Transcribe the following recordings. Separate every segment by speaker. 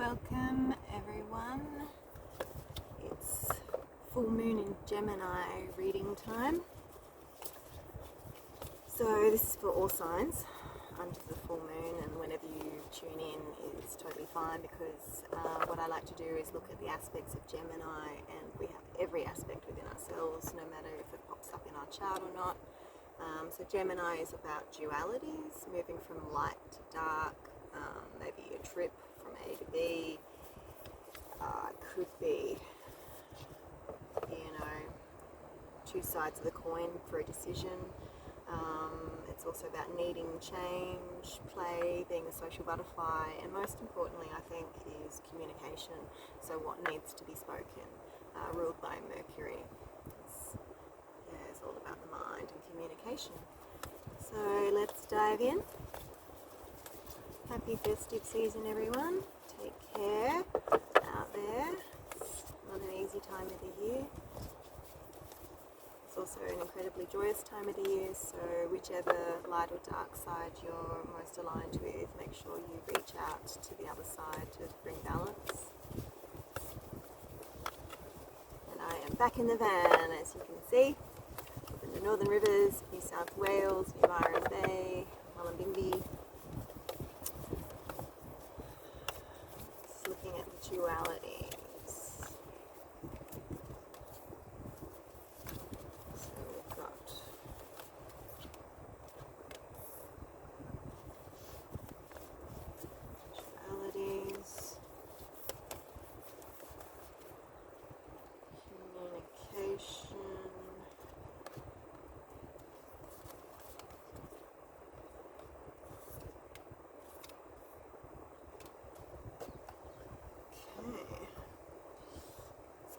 Speaker 1: Welcome everyone. It's full moon in Gemini reading time. So this is for all signs under the full moon, and whenever you tune in is totally fine, because what I like to do is look at the aspects of Gemini, and we have every aspect within ourselves, no matter if it pops up in our chart or not. So Gemini is about dualities, moving from light to dark, maybe a trip from A to B, could be, two sides of the coin for a decision. It's also about needing change, play, being a social butterfly, and most importantly, I think, is communication. So what needs to be spoken, ruled by Mercury. It's all about the mind and communication. So let's dive in. Happy festive season, everyone. Take care out there. It's not an easy time of the year. It's also an incredibly joyous time of the year, so whichever light or dark side you're most aligned with, make sure you reach out to the other side to bring balance. And I am back in the van, as you can see, up in the Northern Rivers, New South Wales, New Byron Bay, Mullumbimby. Just looking at the dualities.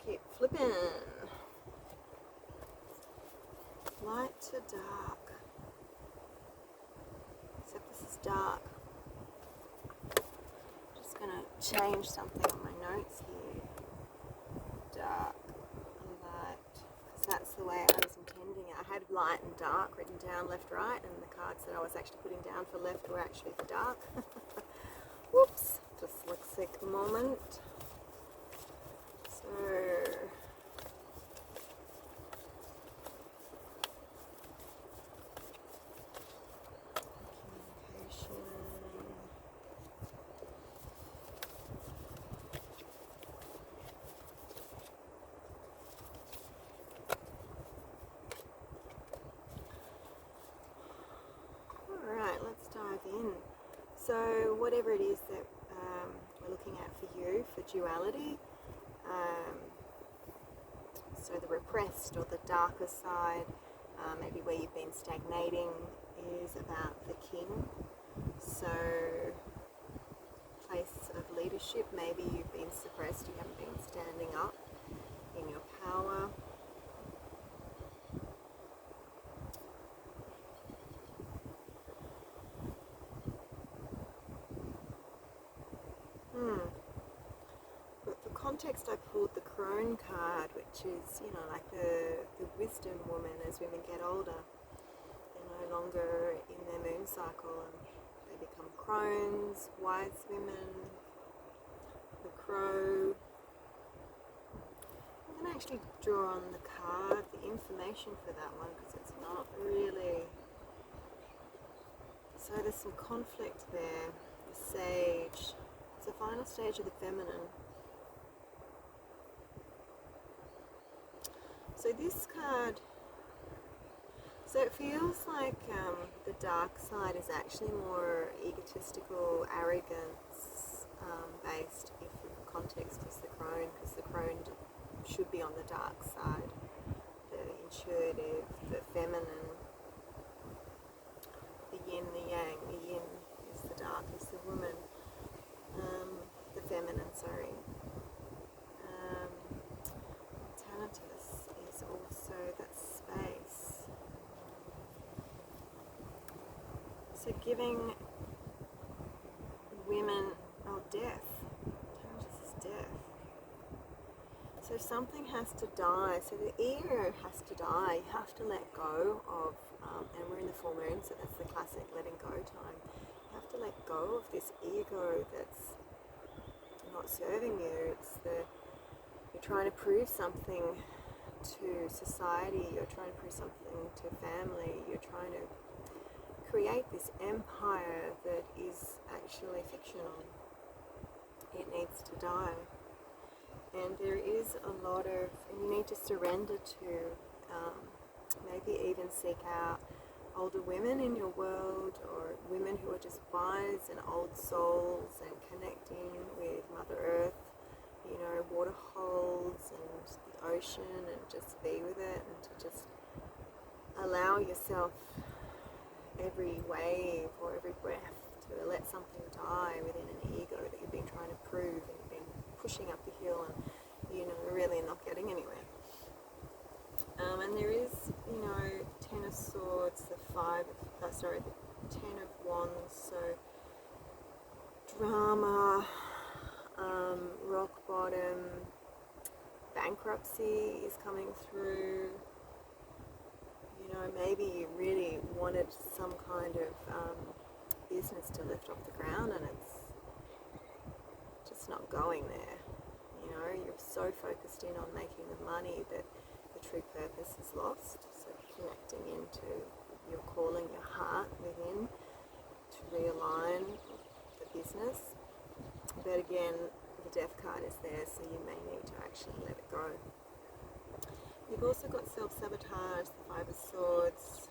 Speaker 1: Keep flipping. Light to dark. Except this is dark. Just going to change something on my notes here. Dark and light. Because that's the way I was intending it. I had light and dark written down left, right, and the cards that I was actually putting down for left were actually for dark. Whoops. Dyslexic moment. Alright, let's dive in. So whatever it is that we're looking at for you, for duality, so the repressed or the darker side, maybe where you've been stagnating, is about the king. So place of leadership, maybe you've been suppressed, you haven't been standing up in your power. But for context, I pulled the crone card, which is, like the wisdom woman. As women get older, they're no longer in their moon cycle and they become crones, wise women, the crow. I'm going to actually draw on the card, the information for that one, because it's not really... So there's some conflict there. The sage. It's the final stage of the feminine. So this card, so it feels like the dark side is actually more egotistical, arrogance based, if the context is the crone, because the crone should be on the dark side, the intuitive, the feminine, the yin, the yang. The yin is the dark, is the woman, the feminine, sorry. Mortalitas is also that space. So giving women, death. Mortalitas is death. So something has to die. So the ego has to die. You have to let go of, and we're in the full moon, so that's the classic letting go time. You have to let go of this ego that's not serving you. You're trying to prove something to society, you're trying to prove something to family, you're trying to create this empire that is actually fictional. It needs to die. And there is a lot of, and you need to surrender to, maybe even seek out older women in your world, or women who are just wise and old souls and connecting with Mother Earth, you know, water holes and the ocean, and just be with it, and to just allow yourself every wave or every breath to let something die within an ego that you've been trying to prove, and you've been pushing up the hill and, you know, really not getting anywhere. And there is, you know, Ten of Swords, the Ten of Wands, so drama, rock bottom, bankruptcy is coming through. You know, maybe you really wanted some kind of business to lift off the ground, and it's just not going there. You know, you're so focused in on making the money that the true purpose is lost. So connecting into your calling, your heart within, to realign the business. But again, the Death card is there, so you may need to actually let it go. You've also got self-sabotage, the Five of Swords.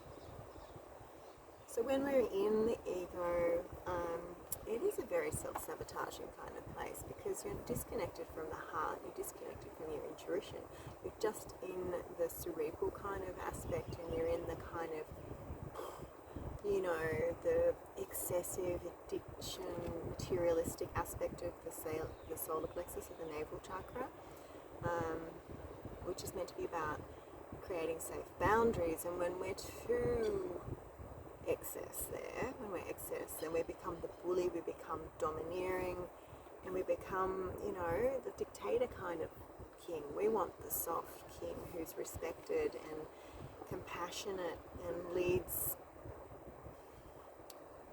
Speaker 1: So when we're in the ego, it is a very self-sabotaging kind of place, because you're disconnected from the heart, you're disconnected from your intuition. You're just in the cerebral kind of aspect, and you're in the kind of, you know, the excessive addiction, materialistic aspect of the solar plexus of the navel chakra, which is meant to be about creating safe boundaries. And when we're too excess there, then we become the bully, we become domineering, and we become, you know, the dictator kind of king. We want the soft king who's respected and compassionate and leads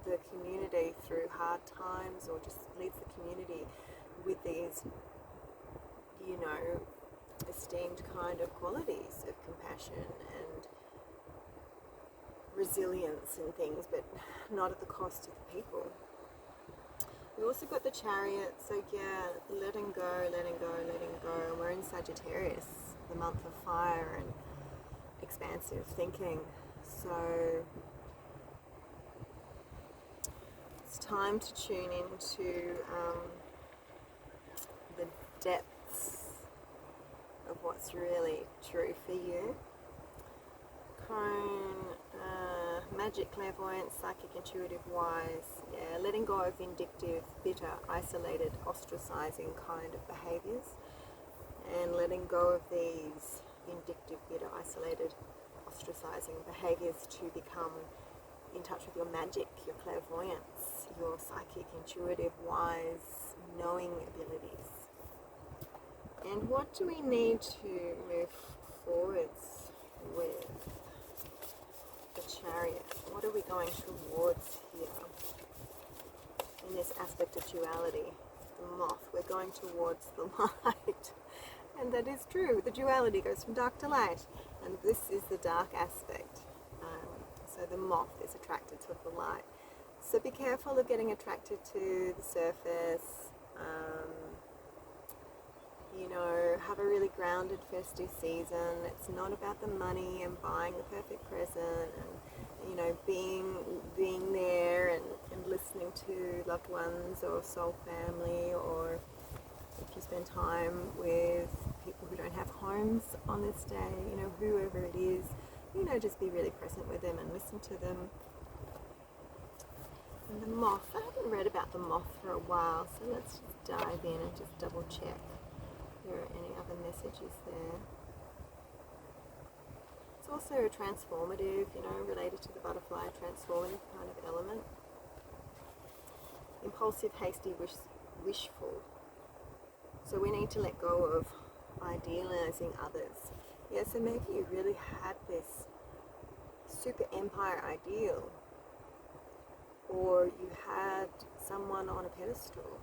Speaker 1: the community through hard times, or just leads the community with these, you know, esteemed kind of qualities of compassion and resilience and things, but not at the cost of the people. We also got the Chariot, so yeah, letting go, letting go, letting go. And we're in Sagittarius, the month of fire and expansive thinking. So it's time to tune into the depths of what's really true for you. Crone, magic, clairvoyant, psychic, intuitive, wise. Yeah, letting go of vindictive, bitter, isolated, ostracizing kind of behaviors, and letting go of these vindictive, bitter, isolated, ostracizing behaviors to become in touch with your magic, your clairvoyance, your psychic, intuitive, wise, knowing abilities. And what do we need to move forwards with the Chariot? What are we going towards here in this aspect of duality? The moth, we're going towards the light. And that is true. The duality goes from dark to light, and this is the dark aspect. So the moth is attracted to the light. So be careful of getting attracted to the surface. You know, have a really grounded festive season. It's not about the money and buying the perfect present, and, you know, being there and listening to loved ones or soul family, or if you spend time with people who don't have homes on this day, you know, whoever it is, you know, just be really present with them and listen to them. And the moth, I haven't read about the moth for a while, so let's just dive in and just double check if there are any other messages there. It's also a transformative, you know, related to the butterfly, transformative kind of element. Impulsive, hasty, wishful. So we need to let go of idealizing others. Yeah, so maybe you really had this super empire ideal, or you had someone on a pedestal,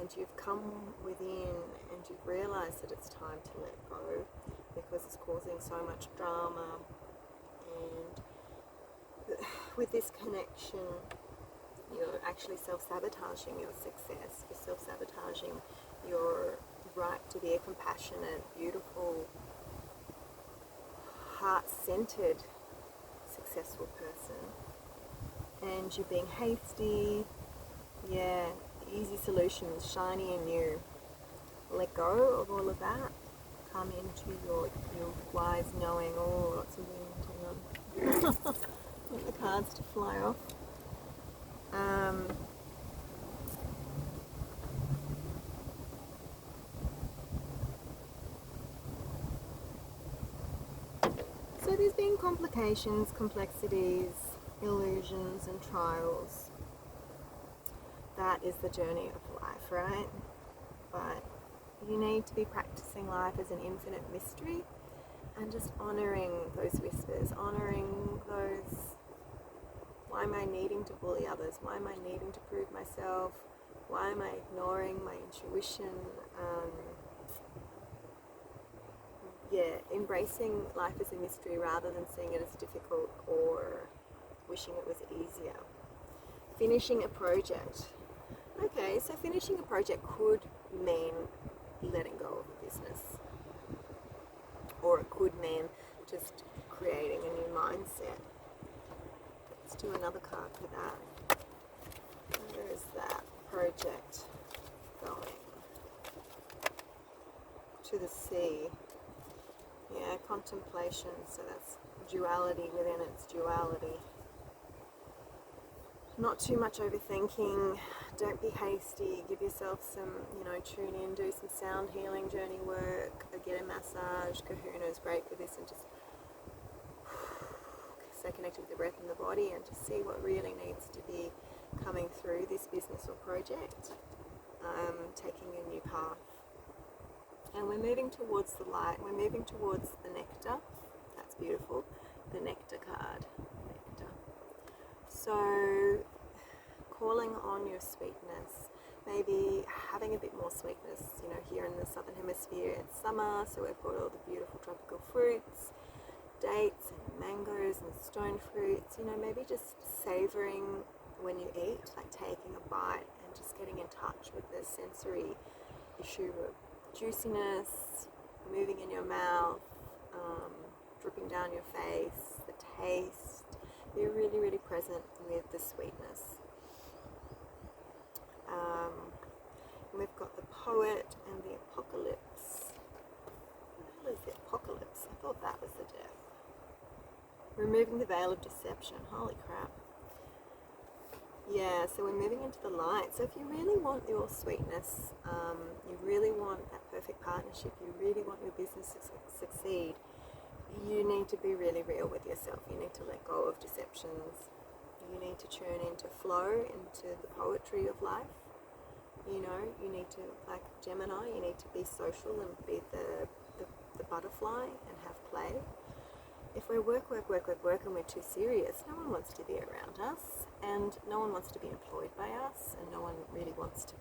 Speaker 1: and you've come within and you've realized that it's time to let go because it's causing so much drama. And with this connection, you're actually self-sabotaging your success. You're self-sabotaging your right to be a compassionate, beautiful, heart-centered, successful person. And you're being hasty. Yeah, easy solutions, shiny and new. Let go of all of that. Come into your wise knowing. Oh, lots of wind. Hang on. Want the cards to fly off. So there's been complications, complexities, illusions and trials. That is the journey of life, right? But you need to be practicing life as an infinite mystery and just honoring those whispers, honoring those, why am I needing to bully others? Why am I needing to prove myself? Why am I ignoring my intuition? Embracing life as a mystery rather than seeing it as difficult or wishing it was easier. Finishing a project. Okay, so finishing a project could mean letting go of a business. Or it could mean just creating a new mindset. Let's do another card for that. Where is that project going? To the sea. Yeah, contemplation. So that's duality within its duality. Not too much overthinking. Don't be hasty. Give yourself some, tune in, do some sound healing journey work, get a massage. Kahuna is great for this, and just stay connected with the breath and the body and to see what really needs to be coming through this business or project, taking a new path. And we're moving towards the light, we're moving towards the nectar. That's beautiful. The nectar card. Nectar. So, calling on your sweetness, maybe having a bit more sweetness, here in the southern hemisphere it's summer, so we've got all the beautiful tropical fruits, dates and mangoes and stone fruits, maybe just savoring when you eat, like taking a bite and just getting in touch with the sensory issue of juiciness, moving in your mouth, dripping down your face, the taste. Be really, really present with the sweetness. And we've got the poet and the apocalypse. What the hell is the apocalypse? I thought that was the death. Removing the veil of deception. Holy crap. Yeah, so we're moving into the light. So if you really want your sweetness, you really want that perfect partnership, you really want your business to succeed, you need to be really real with yourself. You need to let go of deceptions. You need to tune into flow, into the poetry of life. You need to, like Gemini, you need to be social and be the butterfly and have play. If we work and we're too serious, no one wants to be around us, and no one wants to be employed by us, and no one really wants to,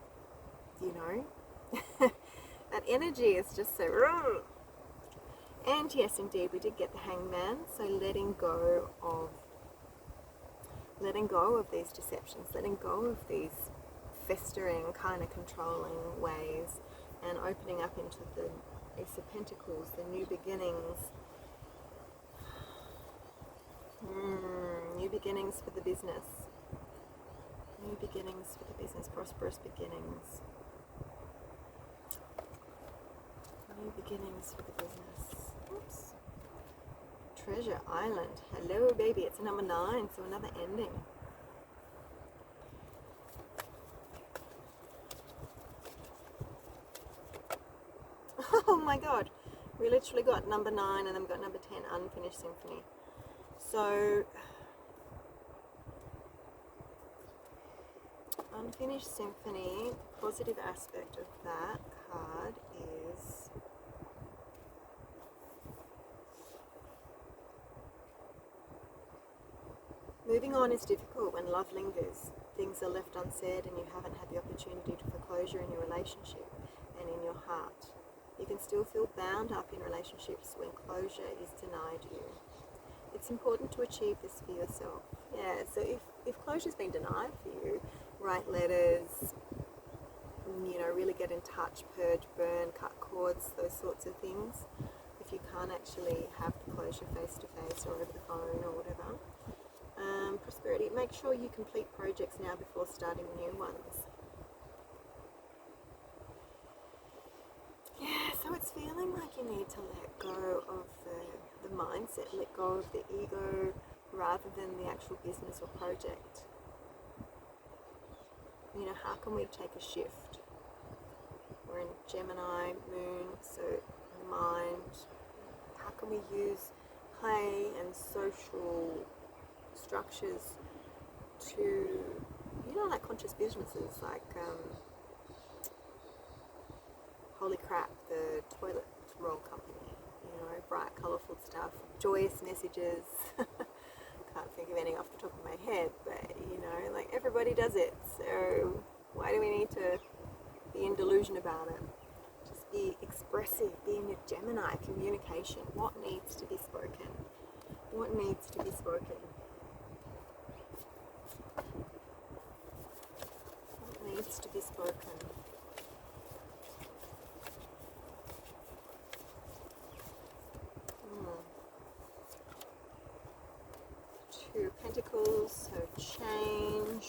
Speaker 1: that energy is just so wrong. And yes, indeed, we did get the Hangman, so letting go of these deceptions, letting go of these festering, kind of controlling ways, and opening up into the Ace of Pentacles, the new beginnings. New beginnings for the business. New beginnings for the business. Prosperous beginnings. New beginnings for the business. Oops. Treasure Island. Hello, baby. It's number 9, so another ending. Oh my god. We literally got number 9 and then we got number 10, Unfinished Symphony. So, Unfinished Symphony, positive aspect of that card is moving Moving on is difficult when love lingers. Things are left unsaid and you haven't had the opportunity for closure in your relationship and in your heart. You can still feel bound up in relationships when closure is denied you. It's important to achieve this for yourself. Yeah, so if closure's been denied for you, write letters, really get in touch, purge, burn, cut cords, those sorts of things. If you can't actually have the closure face to face or over the phone or whatever. Prosperity, make sure you complete projects now before starting new ones. Yeah, so it's feeling like you need to let go of the mindset, let go of the ego rather than the actual business or project. How can we take a shift? We're in Gemini, Moon, so the mind. How can we use play and social structures to, like conscious businesses, like Holy Crap, the toilet roll company, bright, colourful stuff, joyous messages. Can't think of any off the top of my head, but like everybody does it, so why do we need to be in delusion about it? Just be expressive, be in your Gemini communication. What needs to be spoken? What needs to be spoken? What needs to be spoken? Two of Pentacles, so change.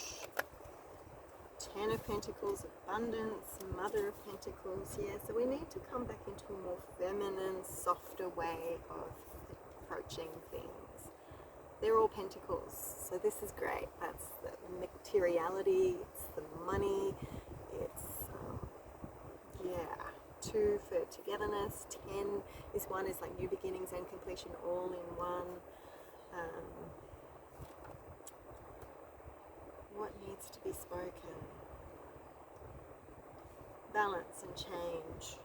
Speaker 1: Ten of Pentacles, abundance. Mother of Pentacles, yeah, so we need to come back into a more feminine, softer way of approaching things. They're all Pentacles, so this is great. That's the materiality, it's the money, it's, two for togetherness. 10 is one is like new beginnings and completion all in one. What needs to be spoken? Balance and change.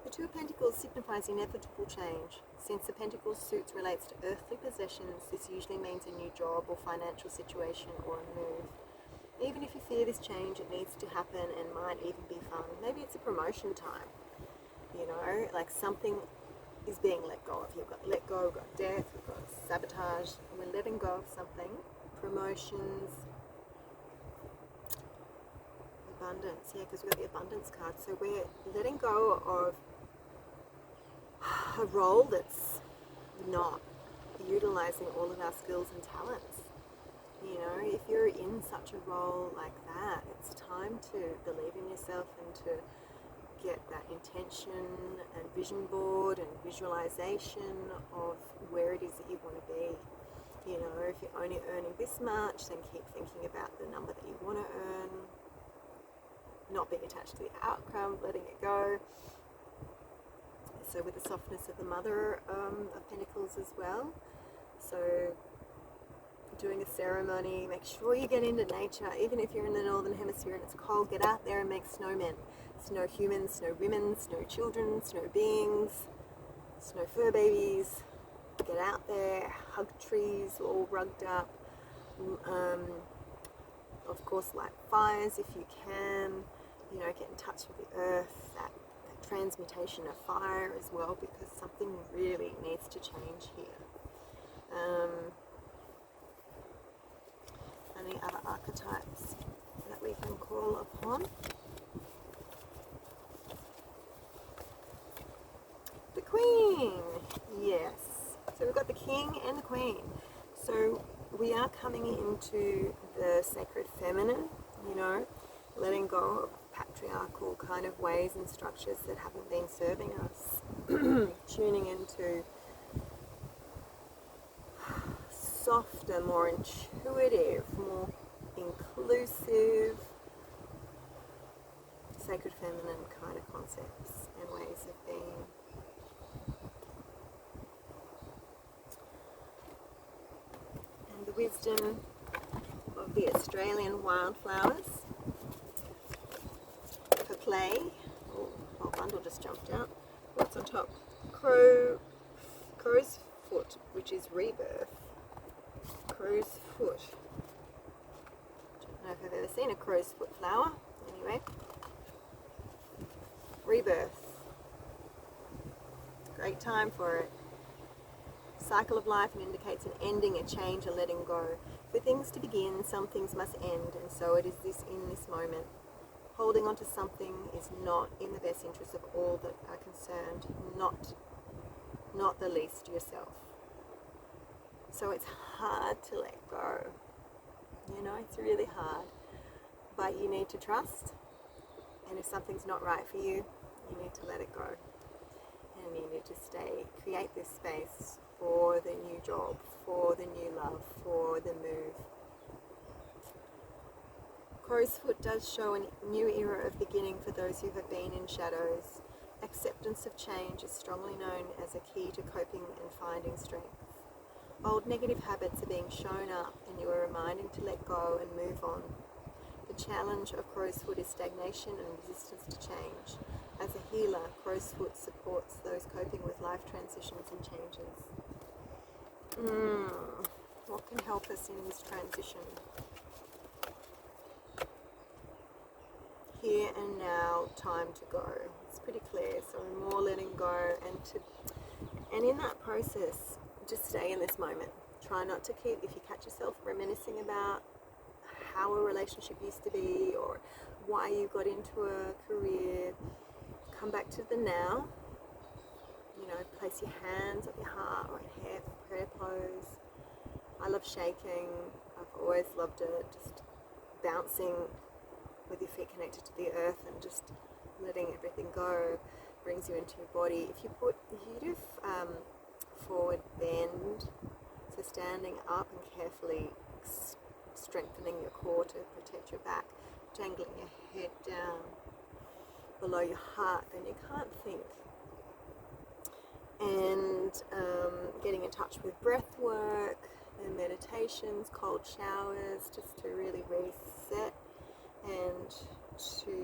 Speaker 1: The Two of Pentacles signifies inevitable change. Since the Pentacles suits relates to earthly possessions, this usually means a new job or financial situation or a move. Even if you fear this change, it needs to happen and might even be fun. Maybe it's a promotion time. Like something is being let go of. You've got let go, we've got death, we've got sabotage. We're letting go of something. Promotions. Abundance, yeah, because we've got the abundance card. So we're letting go of a role that's not utilizing all of our skills and talents. If you're in such a role like that, it's time to believe in yourself and to get that intention and vision board and visualization of where it is that you want to be. If you're only earning this much, then keep thinking about the number that you want to earn, not being attached to the outcome, letting it go. So with the softness of the Mother of Pentacles as well. So doing a ceremony, make sure you get into nature. Even if you're in the Northern Hemisphere and it's cold, get out there and make snowmen. Snow humans, snow women, snow children, snow beings, snow fur babies. Get out there, hug trees all rugged up. Of course, light fires if you can. Get in touch with the earth, that transmutation of fire as well, because something really needs to change here. Any other archetypes that we can call upon? The Queen, yes. So we've got the King and the Queen. So we are coming into the sacred feminine, letting go of patriarchal kind of ways and structures that haven't been serving us. Tuning into softer, more intuitive, more inclusive, sacred feminine kind of concepts and ways of being. And the wisdom of the Australian wildflowers for play. Oh, whole bundle just jumped out. What's on top? Crow's foot, which is rebirth. Crow's foot. I don't know if I've ever seen a crow's foot flower. Anyway, rebirth. Great time for it. Cycle of life, and indicates an ending, a change, a letting go. For things to begin, some things must end, and so it is this in this moment. Holding on to something is not in the best interest of all that are concerned, not the least yourself. So it's hard to let go. You know, it's really hard. But you need to trust, and if something's not right for you, you need to let it go. And you need to create this space for the new job, for the new love, for the move. Crow's foot does show a new era of beginning for those who have been in shadows. Acceptance of change is strongly known as a key to coping and finding strength. Old negative habits are being shown up, and you are reminded to let go and move on. The challenge of crow's foot is stagnation and resistance to change. As a healer, crow's foot supports those coping with life transitions and changes. What can help us in this transition? Here and now, time to go. It's pretty clear. So more letting go, and in that process, just stay in this moment. Try not to keep, if you catch yourself reminiscing about how a relationship used to be or why you got into a career, come back to the now. You know, place your hands on your heart or in prayer pose. I love shaking. I've always loved it. Just bouncing with your feet connected to the earth and just letting everything go brings you into your body. If you do forward bend, so standing up and carefully strengthening your core to protect your back, dangling your head down below your heart, then you can't think. And getting in touch with breath work and meditations, cold showers, just to really reset and to,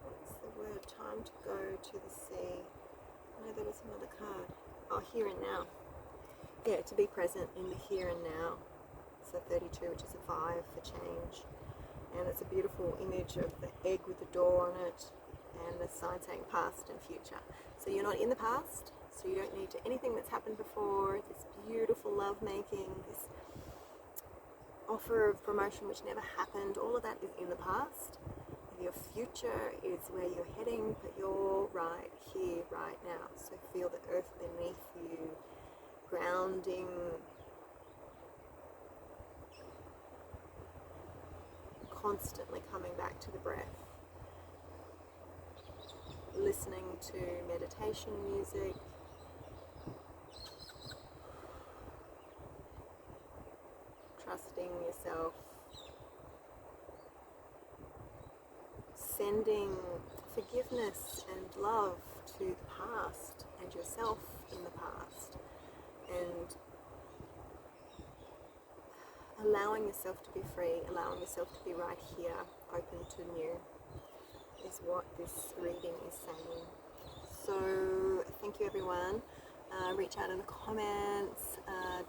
Speaker 1: what's the word, time to go to the sea. No, there was another card. Oh, here and now. Yeah, to be present in the here and now. So 32, which is a 5 for change. And it's a beautiful image of the egg with the door on it and the sign saying past and future. So you're not in the past, so you don't need to anything that's happened before, this beautiful love making, this offer of promotion which never happened, all of that is in the past. Your future is where you're heading, but you're right here, right now. So feel the earth beneath you, grounding, constantly coming back to the breath, listening to meditation music, trusting yourself, sending forgiveness and love to the past and yourself in the past, and allowing yourself to be free, allowing yourself to be right here, open to new, is what this reading is saying. So thank you everyone. Reach out in the comments,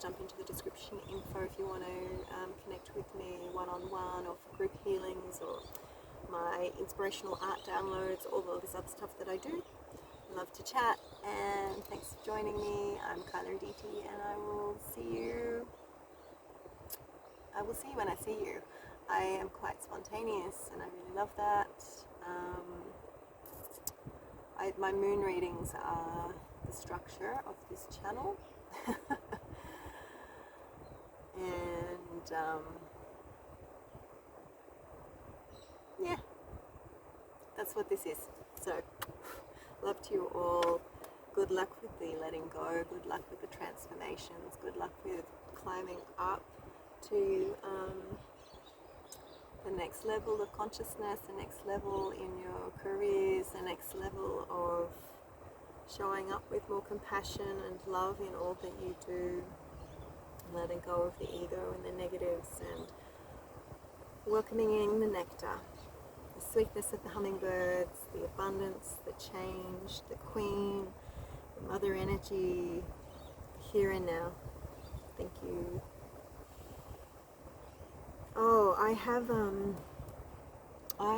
Speaker 1: jump into the description info if you want to connect with me one-on-one or for group healings or my inspirational art downloads, all of this other stuff that I do. Love to chat, and thanks for joining me. I'm Kyler Aditi, and I will see you when I see you. I am quite spontaneous, and I really love that. My moon readings are the structure of this channel. And yeah, that's what this is. So love to you all. Good luck with the letting go, good luck with the transformations, good luck with climbing up to the next level of consciousness, the next level in your careers, the next level of showing up with more compassion and love in all that you do, letting go of the ego and the negatives, and welcoming in the nectar, the sweetness of the hummingbirds, the abundance, the change, the queen, the mother energy, here and now. Thank you. I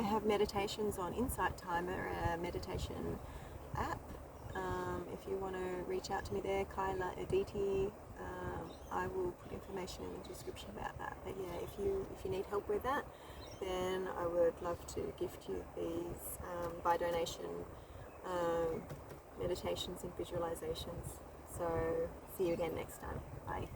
Speaker 1: have meditations on Insight Timer, a meditation app. If you want to reach out to me there, Kyla Aditi, I will put information in the description about that. But yeah, if you need help with that, then I would love to gift you these by donation meditations and visualizations. So see you again next time. Bye.